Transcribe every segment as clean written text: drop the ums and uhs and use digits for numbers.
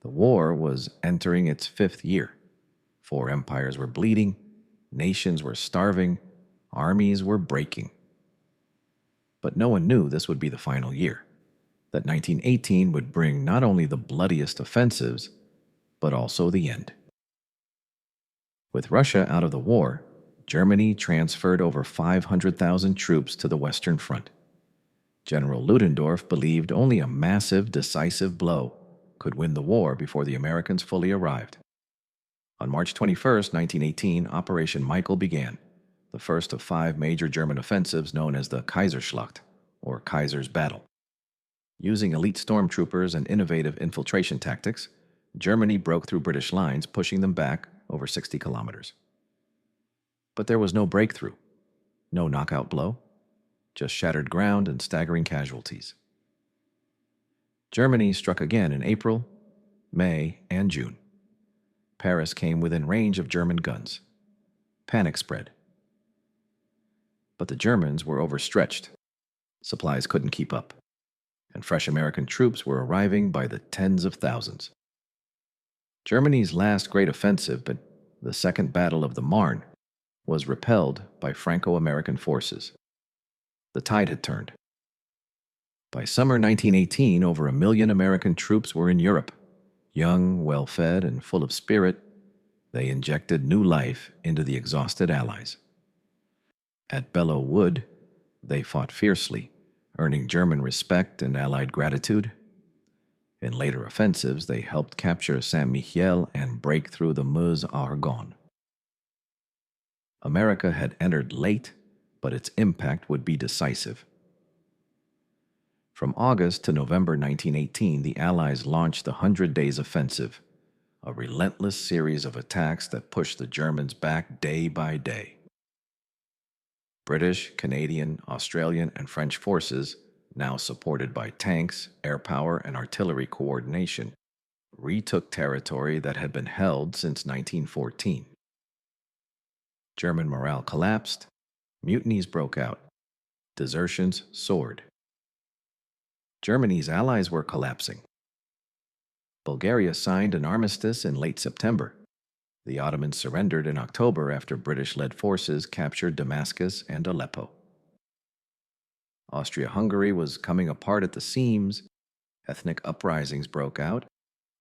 The war was entering its fifth year. Four empires were bleeding, nations were starving, armies were breaking. But no one knew this would be the final year, that 1918 would bring not only the bloodiest offensives, but also the end. With Russia out of the war, Germany transferred over 500,000 troops to the Western Front. General Ludendorff believed only a massive, decisive blow could win the war before the Americans fully arrived. On March 21, 1918, Operation Michael began, the first of 5 major German offensives known as the Kaiserschlacht, or Kaiser's Battle. Using elite stormtroopers and innovative infiltration tactics, Germany broke through British lines, pushing them back over 60 kilometers. But there was no breakthrough, no knockout blow, just shattered ground and staggering casualties. Germany struck again in April, May, and June. Paris came within range of German guns. Panic spread. But the Germans were overstretched. Supplies couldn't keep up, and fresh American troops were arriving by the tens of thousands. Germany's last great offensive, but the Second Battle of the Marne, was repelled by Franco-American forces. The tide had turned. By summer 1918, over 1 million American troops were in Europe. Young, well-fed, and full of spirit, they injected new life into the exhausted Allies. At Belleau Wood, they fought fiercely, earning German respect and Allied gratitude. In later offensives, they helped capture Saint-Mihiel and break through the Meuse-Argonne. America had entered late, but its impact would be decisive. From August to November 1918, the Allies launched the 100 Days Offensive, a relentless series of attacks that pushed the Germans back day by day. British, Canadian, Australian, and French forces, now supported by tanks, air power, and artillery coordination, retook territory that had been held since 1914. German morale collapsed, mutinies broke out, desertions soared. Germany's allies were collapsing. Bulgaria signed an armistice in late September. The Ottomans surrendered in October after British-led forces captured Damascus and Aleppo. Austria-Hungary was coming apart at the seams. Ethnic uprisings broke out.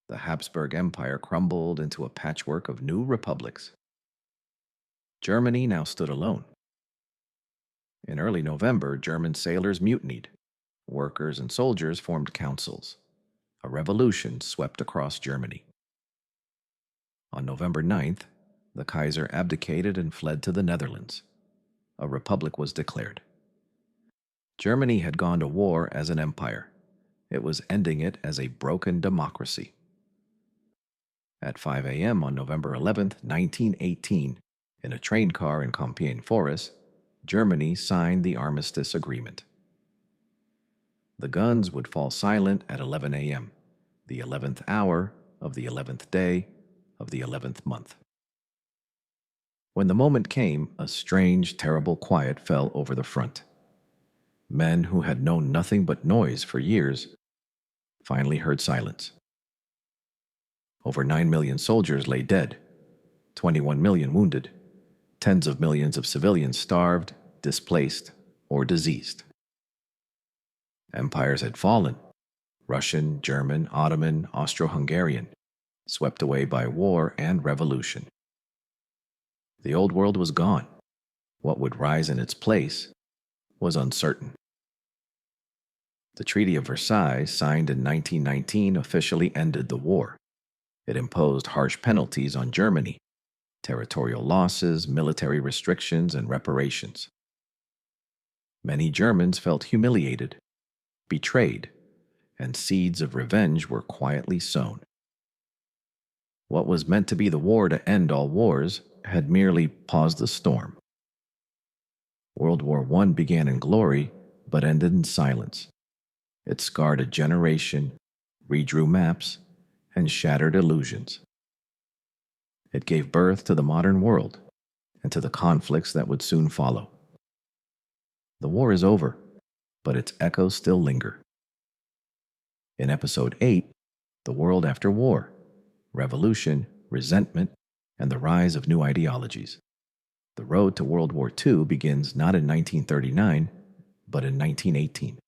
The Habsburg Empire crumbled into a patchwork of new republics. Germany now stood alone. In early November, German sailors mutinied. Workers and soldiers formed councils. A revolution swept across Germany. On November 9th, the Kaiser abdicated and fled to the Netherlands. A republic was declared. Germany had gone to war as an empire. It was ending it as a broken democracy. At 5 a.m. on November 11th, 1918, in a train car in Compiègne Forest, Germany signed the Armistice Agreement. The guns would fall silent at 11 a.m., the 11th hour of the 11th day of the 11th month. When the moment came, a strange, terrible quiet fell over the front. Men who had known nothing but noise for years finally heard silence. Over 9 million soldiers lay dead, 21 million wounded, tens of millions of civilians starved, displaced, or diseased. Empires had fallen: Russian, German, Ottoman, Austro-Hungarian, swept away by war and revolution. The old world was gone. What would rise in its place was uncertain. The Treaty of Versailles, signed in 1919, officially ended the war. It imposed harsh penalties on Germany: territorial losses, military restrictions, and reparations. Many Germans felt humiliated, betrayed, and seeds of revenge were quietly sown. What was meant to be the war to end all wars had merely paused the storm. World War I began in glory, but ended in silence. It scarred a generation, redrew maps, and shattered illusions. It gave birth to the modern world and to the conflicts that would soon follow. The war is over, but its echoes still linger. In Episode 8, The world after war, revolution, resentment, and the rise of new ideologies. The road to World War II begins not in 1939, but in 1918.